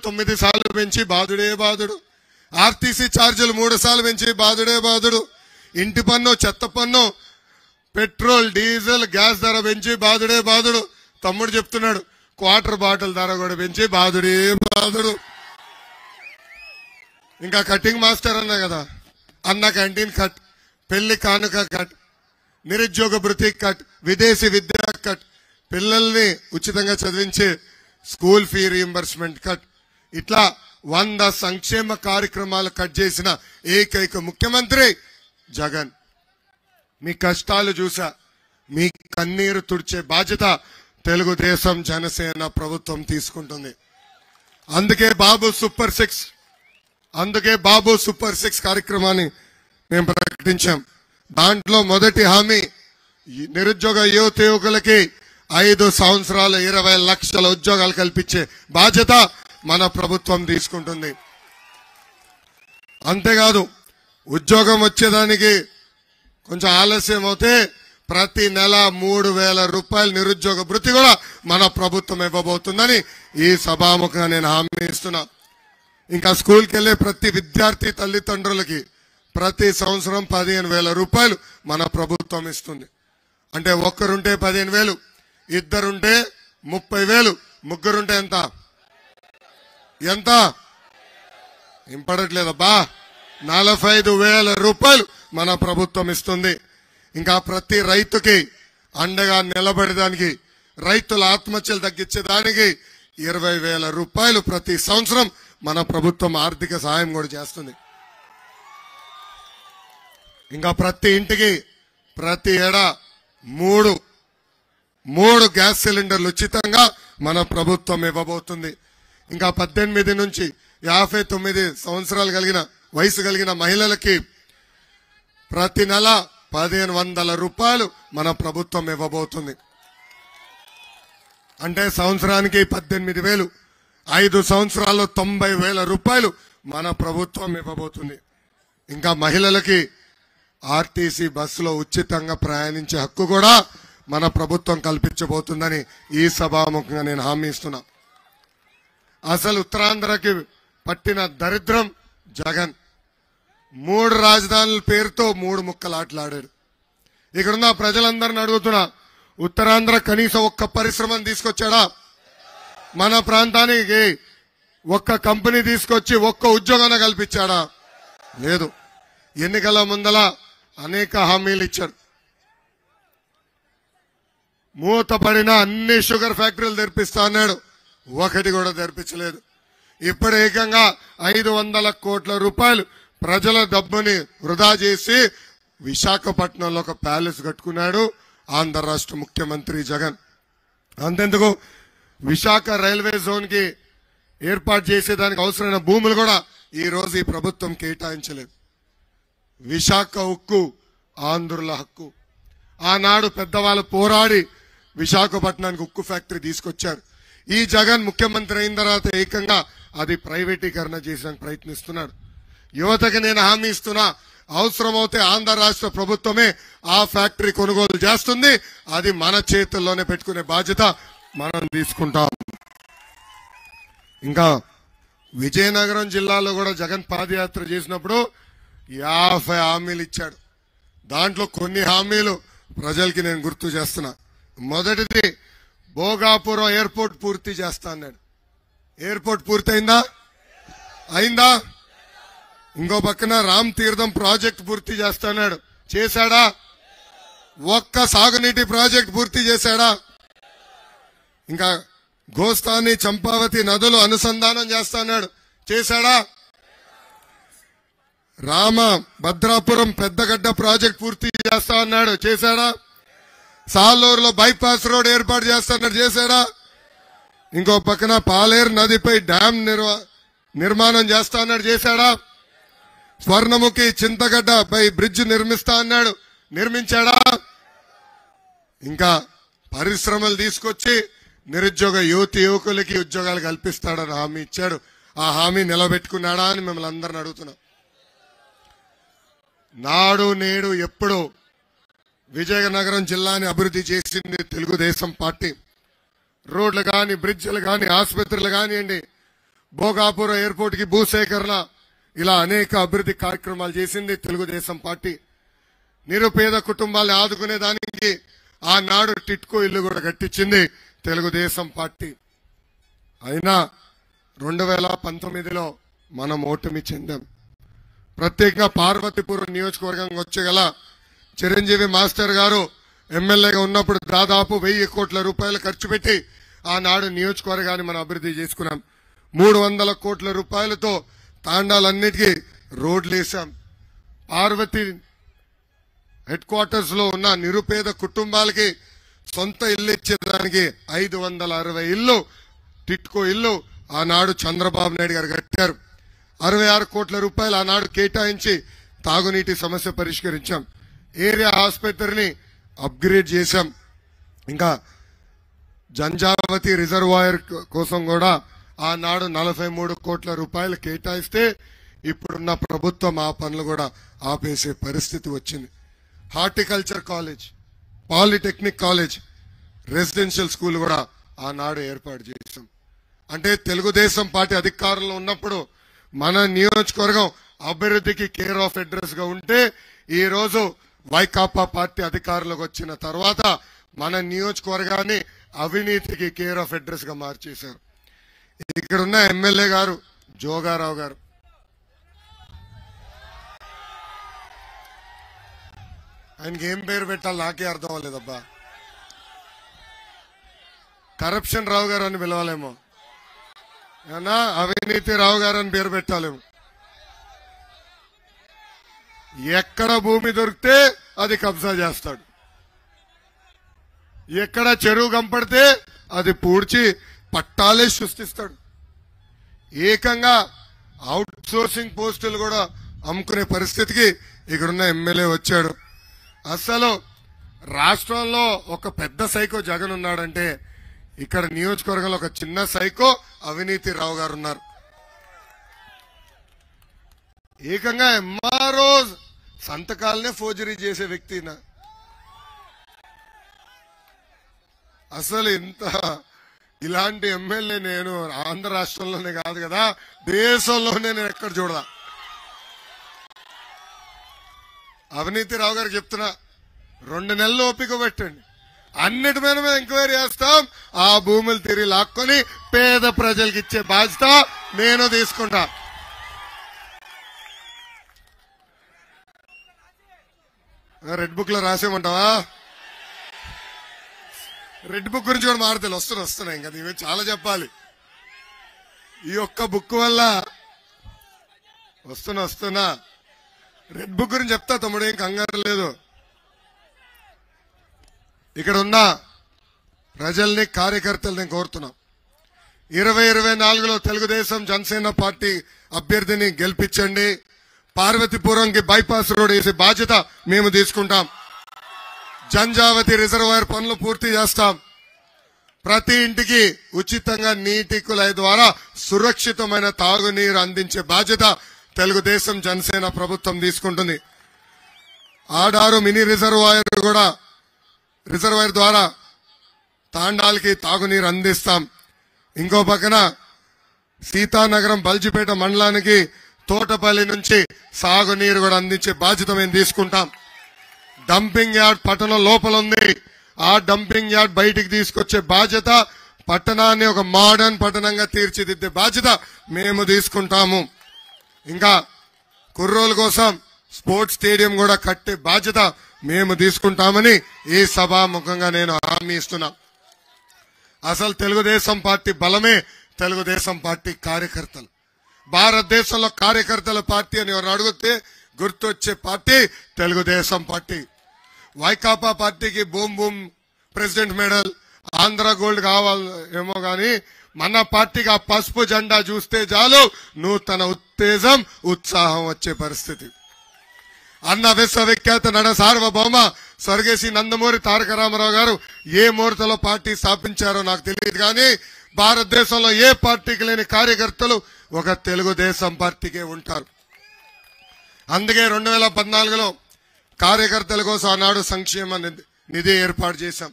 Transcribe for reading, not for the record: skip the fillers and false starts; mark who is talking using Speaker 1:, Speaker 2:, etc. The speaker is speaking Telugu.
Speaker 1: పెట్రోల్ 9 సార్లు పెంచి బాధుడే బాధుడు, ఆర్టీసీ ఛార్జీలు 3 సార్లు పెంచి బాధుడే బాధుడు, ఇంటి పన్ను, చెత్త పన్ను, పెట్రోల్, డీజిల్, గ్యాస్ ధర పెంచి బాధుడే బాధుడు. తమ్ముడు చెప్తున్నాడు క్వార్టర్ బాటిల్ ధర కూడా పెంచి బాధుడే బాధుడు. ఇంకా కటింగ్ మాస్టర్ అన్నా కదా, అన్న క్యాంటీన్ కట్, పెళ్లి కానుక కట్, నిరుద్యోగ భృతి కట్, విదేశీ విద్య కట్, పిల్లల్ని ఉచితంగా చదివించే స్కూల్ ఫీ రీయింబర్స్మెంట్ కట్, ఇట్లా 100 సంక్షేమ కార్యక్రమాలు కట్ చేసిన ఏకైక ముఖ్యమంత్రి జగన్. మీ కష్టాలు చూసా, మీ కన్నీరు తుడిచే బాధ్యత తెలుగుదేశం జనసేన ప్రభుత్వం తీసుకుంటుంది. అందుకే బాబు సూపర్ 6 కార్యక్రమాన్ని మేము ప్రకటించాం. దాంట్లో మొదటి హామీ నిరుద్యోగ యువకులకి 5 సంవత్సరాలు 20 లక్షల ఉద్యోగాలు కల్పించే బాధ్యత మన ప్రభుత్వం తీసుకుంటుంది. అంతేకాదు ఉద్యోగం వచ్చేదానికి కొంచెం ఆలస్యం అవుతే ప్రతి నెల 3,000 రూపాయల నిరుద్యోగ భృతి కూడా మన ప్రభుత్వం ఇవ్వబోతుందని ఈ సభాముఖంగా నేను హామీ ఇస్తున్నా. ఇంకా స్కూల్కి వెళ్లే ప్రతి విద్యార్థి తల్లిదండ్రులకి ప్రతి సంవత్సరం 15,000 రూపాయలు మన ప్రభుత్వం ఇస్తుంది. అంటే ఒక్కరుంటే 15,000, ఇద్దరుంటే 30,000, ముగ్గురుంటే ఎంత ఇంపడట్లేదబ్బా, 45,000 రూపాయలు మన ప్రభుత్వం ఇస్తుంది. ఇంకా ప్రతి రైతుకి అండగా నిలబడేదానికి, రైతుల ఆత్మహత్యలు తగ్గించేదానికి 20,000 రూపాయలు ప్రతి సంవత్సరం మన ప్రభుత్వం ఆర్థిక సహాయం కూడా చేస్తుంది. ఇంకా ప్రతి ఇంటికి ప్రతి ఏడా 3 గ్యాస్ సిలిండర్లు ఉచితంగా మన ప్రభుత్వం ఇవ్వబోతుంది. ఇంకా 18 నుంచి 59 సంవత్సరాలు వయసు కలిగిన మహిళలకి ప్రతి నెల 1,500 రూపాయలు మన ప్రభుత్వం ఇవ్వబోతుంది. అంటే సంవత్సరానికి 18,000, 5 సంవత్సరాల్లో 90,000 రూపాయలు మన ప్రభుత్వం ఇవ్వబోతుంది. ఇంకా మహిళలకి ఆర్టీసీ బస్సులో ఉచితంగా ప్రయాణించే హక్కు కూడా మన ప్రభుత్వం కల్పించబోతుందని ఈ సభాముఖంగా నేను హామీ ఇస్తున్నా. అసలు ఉత్తరాంధ్రకి పట్టిన దరిద్రం జగన్ 3 రాజధానుల పేరుతో 3 ముక్కలాటలాడాడు. ఇక్కడున్న ప్రజలందరిని అడుగుతున్నా, ఉత్తరాంధ్ర కనీసం ఒక్క పరిశ్రమను తీసుకొచ్చాడా? మన ప్రాంతానికి ఒక్క కంపెనీ తీసుకొచ్చి ఒక్క ఉద్యోగాన్ని కల్పించాడా? లేదు. ఎన్నికల ముందల అనేక హామీలు ఇచ్చారు. మూతపడిన అన్ని షుగర్ ఫ్యాక్టరీలు తెరిపిస్తా అన్నాడు, ఒకటి కూడా తెరిపించలేదు. ఇప్పుడు ఏకంగా 500 కోట్ల రూపాయలు ప్రజల డబ్బుని వృధా చేసి విశాఖపట్నంలో ఒక ప్యాలెస్ కట్టుకున్నాడు ఆంధ్ర రాష్ట్ర ముఖ్యమంత్రి జగన్. అంతెందుకు, విశాఖ రైల్వే జోన్ కి ఏర్పాటు చేసేదానికి అవసరమైన భూములు కూడా ఈ రోజు ఈ ప్రభుత్వం కేటాయించలేదు. విశాఖ ఉక్కు ఆంధ్రుల హక్కు. ఆనాడు పెద్దవాళ్ళు పోరాడి విశాఖపట్నానికి ఉక్కు ఫ్యాక్టరీ తీసుకొచ్చారు. ఈ జగన్ ముఖ్యమంత్రి అయిన తర్వాత ఏకంగా అది ప్రైవేటీకరణ చేసేందుకు ప్రయత్నిస్తున్నాడు. యువతకి నేను హామీ ఇస్తున్నా, అవసరమైతే ఆంధ్ర రాష్ట్ర ప్రభుత్వమే ఆ ఫ్యాక్టరీ కొనుగోలు చేస్తుంది. అది మన చేతుల్లోనే పెట్టుకునే బాధ్యత మనం తీసుకుంటాం. ఇంకా విజయనగరం జిల్లాలో కూడా జగన్ పాదయాత్ర చేసినప్పుడు 50 హామీలు ఇచ్చాడు. దాంట్లో కొన్ని హామీలు ప్రజలకి నేను గుర్తు చేస్తున్నా. మొదటిది భోగాపురం ఎయిర్పోర్ట్ పూర్తి చేస్తా అన్నాడు. ఎయిర్పోర్ట్ పూర్తయిందా? అయిందా? ఇంకో పక్కన రామ్ తీర్థం ప్రాజెక్ట్ పూర్తి చేస్తాడు, చేశాడా? ఒక్క సాగునీటి ప్రాజెక్ట్ పూర్తి చేశాడా? ఇంకా గోస్తాని చంపావతి నదులు అనుసంధానం చేస్తాడు, చేశాడా? రామ భద్రాపురం పెద్దగడ్డ ప్రాజెక్ట్ పూర్తి చేస్తా అన్నాడు, చేశాడా? సాలూరులో బైపాస్ రోడ్ ఏర్పాటు చేస్తాడు, చేశాడా? ఇంకో పక్కన పాలేరు నదిపై డ్యాం నిర్మాణం చేస్తా అన్నాడు, చేశాడా? స్వర్ణముఖి చింతగడ్డపై బ్రిడ్జ్ నిర్మిస్తా అన్నాడు, నిర్మించాడా? ఇంకా పరిశ్రమలు తీసుకొచ్చి నిరుద్యోగ యువకులకి ఉద్యోగాలు కల్పిస్తాడని హామీ ఇచ్చాడు. ఆ హామీ నిలబెట్టుకున్నాడా అని మిమ్మల్ని అందరిని అడుగుతున్నాం. నాడు నేడు ఎప్పుడు విజయనగరం జిల్లాని అభివృద్ధి చేసింది తెలుగుదేశం పార్టీ. రోడ్లు కానీ, బ్రిడ్జిలు కానీ, ఆసుపత్రులు కానివ్వండి, భోగాపురం ఎయిర్పోర్ట్ కి భూసేకరణ, ఇలా అనేక అభివృద్ధి కార్యక్రమాలు చేసింది తెలుగుదేశం పార్టీ. నిరుపేద కుటుంబాలను ఆదుకునేదానికి ఆనాడు టిట్కో ఇల్లు కూడా కట్టించింది తెలుగుదేశం పార్టీ. అయినా 2019లో మనం ఓటమి చెందాం. ప్రత్యేకంగా పార్వతీపురం నియోజకవర్గం వచ్చగల చిరంజీవి మాస్టర్ గారు ఎమ్మెల్యేగా ఉన్నప్పుడు దాదాపు 1000 కోట్ల రూపాయలు ఖర్చు పెట్టి ఆనాడు నియోజకవర్గాన్ని మనం అభివృద్ధి చేసుకున్నాం. 300 కోట్ల రూపాయలతో తాండాలన్నిటికీ రోడ్లు వేశాం. పార్వతి హెడ్ క్వార్టర్స్ లో ఉన్న నిరుపేద కుటుంబాలకి సొంత ఇల్లు ఇచ్చేదానికి 560 ఇల్లు టిట్కో ఇల్లు ఆనాడు చంద్రబాబు నాయుడు గారు కట్టారు. 66 కోట్ల రూపాయలు ఆనాడు కేటాయించి తాగునీటి సమస్య పరిష్కరించాం. ఏరియా ఆసుపత్రిని అప్గ్రేడ్ చేశాం. ఇంకా జంజావతి రిజర్వాయర్ కోసం కూడా ఆనాడు 43 కోట్ల రూపాయలు కేటాయిస్తే ఇప్పుడున్న ప్రభుత్వం ఆ పనులు కూడా ఆపేసే పరిస్థితి వచ్చింది. Horticulture college, polytechnic college, residential school కూడా ఆనాడు ఏర్పాటు చేశాం. అంటే తెలుగుదేశం పార్టీ అధికారంలో ఉన్నప్పుడు మన నియోజకవర్గం అభివృద్ధికి కేర్ ఆఫ్ అడ్రస్ గా ఉంటే, ఈ రోజు వైకాపా పార్టీ అధికారంలోకి వచ్చిన తర్వాత మన నియోజకవర్గాన్ని అవినీతికి కేర్ ఆఫ్ అడ్రస్ గా మార్చేశారు. ఇక్కడున్న ఎమ్మెల్యే గారు జోగారావు గారు, ఆయనకి ఏం పేరు పెట్టాలి నాకే అర్థం అవ్వలేదబ్బా. కరప్షన్ రావు గారు అని పిలవాలేమో, ఏమన్నా అవినీతి రావు గారు అని పేరు పెట్టాలేమో. ఎక్కడ భూమి దొరికితే అది కబ్జా చేస్తాడు, ఎక్కడ చెరువు కంపడితే అది పూడ్చి పట్టాలే సృష్టిస్తాడు. ఏకంగా అవుట్ సోర్సింగ్ పోస్టులు కూడా అమ్ముకునే పరిస్థితికి ఇక్కడున్న ఎమ్మెల్యే వచ్చాడు. అసలు రాష్ట్రంలో ఒక పెద్ద సైకో జగన్ ఉన్నాడంటే, ఇక్కడ నియోజకవర్గంలో ఒక చిన్న సైకో అవినీతి రావు గారు ఉన్నారు. ఏకంగా ఎంఆర్ఓ సంతకాలనే ఫోర్జరీ చేసే వ్యక్తి. అసలు ఇంత ఇలాంటి ఎమ్మెల్యే నేను ఆంధ్ర రాష్ట్రంలోనే కాదు కదా, దేశంలోనే నేను ఎక్కడ చూడదా. అవినీతి రావు గారికి చెప్తున్నా, 2 నెలలు ఓపిక పెట్టండి, అన్నిటి మీద ఎంక్వైరీ చేస్తాం. ఆ భూములు తిరిగి లాక్కొని పేద ప్రజలకు ఇచ్చే బాధ్యత నేను తీసుకుంటా. రెడ్ బుక్ లో రాసేమంటావా? రెడ్ బుక్ గురించి కూడా మారుతాయి, వస్తున్నాయి. ఇంకా ఇవి చాలా చెప్పాలి. ఈ ఒక్క బుక్ వల్ల వస్తున్నా రెడ్ బుక్ గురించి చెప్తా తమ్ముడు, ఏం కంగారు లేదు. ఇక్కడ ఉన్న ప్రజల్ని, కార్యకర్తల్ని కోరుతున్నాం, 2024లో తెలుగుదేశం జనసేన పార్టీ అభ్యర్థిని గెలిపించండి. పార్వతీపురంకి బైపాస్ రోడ్ వేసే బాధ్యత మేము తీసుకుంటాం. జంజావతి రిజర్వాయర్ పనులు పూర్తి చేస్తాం. ప్రతి ఇంటికి ఉచితంగా నీటి కుళాయి ద్వారా సురక్షితమైన తాగునీరు అందించే బాధ్యత తెలుగుదేశం జనసేన ప్రభుత్వం తీసుకుంటుంది. ఆడారు మినీ రిజర్వాయర్ ద్వారా తాండాలకి తాగునీరు అందిస్తాం. ఇంకో పక్కన సీతానగరం బల్జిపేట మండలానికి తోటపల్లి నుంచి సాగునీరు కూడా అందించే బాధ్యత మేము తీసుకుంటాం. డంపింగ్ యార్డ్ పట్టణం లోపల ఉంది, ఆ డంపింగ్ యార్డ్ బయటికి తీసుకొచ్చే బాధ్యత, పట్టణాన్ని ఒక మోడర్న్ పట్టణంగా తీర్చిదిద్దే బాధ్యత మేము తీసుకుంటాము. ఇంకా కుర్రోల కోసం స్పోర్ట్స్ స్టేడియం కూడా కట్టే బాధ్యత మేము తీసుకుంటామని ఈ సభాముఖంగా నేను హామీ ఇస్తున్నా. అసలు తెలుగుదేశం పార్టీ బలమే తెలుగుదేశం పార్టీ కార్యకర్తలు. భారతదేశంలో కార్యకర్తల పార్టీ అని ఎవరు అడిగితే గుర్తొచ్చే పార్టీ తెలుగుదేశం పార్టీ. వైకాపా పార్టీకి boom president medal, Andhra gold కావాలేమో గాని మన పార్టీకి ఆ పసుపు జెండా చూస్తే చాలు నూతన ఉత్తేజం, ఉత్సాహం వచ్చే పరిస్థితి. అన్న విశ్వవిఖ్యాత నడ సార్వభౌమ స్వర్గేసి నందమూరి తారక రామారావు గారు ఏ ముహూర్తంలో పార్టీ స్థాపించారో నాకు తెలియదు, కానీ భారతదేశంలో ఏ పార్టీకి లేని కార్యకర్తలు ఒక తెలుగుదేశం పార్టీకే ఉంటారు. అందుకే 2014లో కార్యకర్తల కోసం ఆనాడు సంక్షేమ నిధి ఏర్పాటు చేశాం.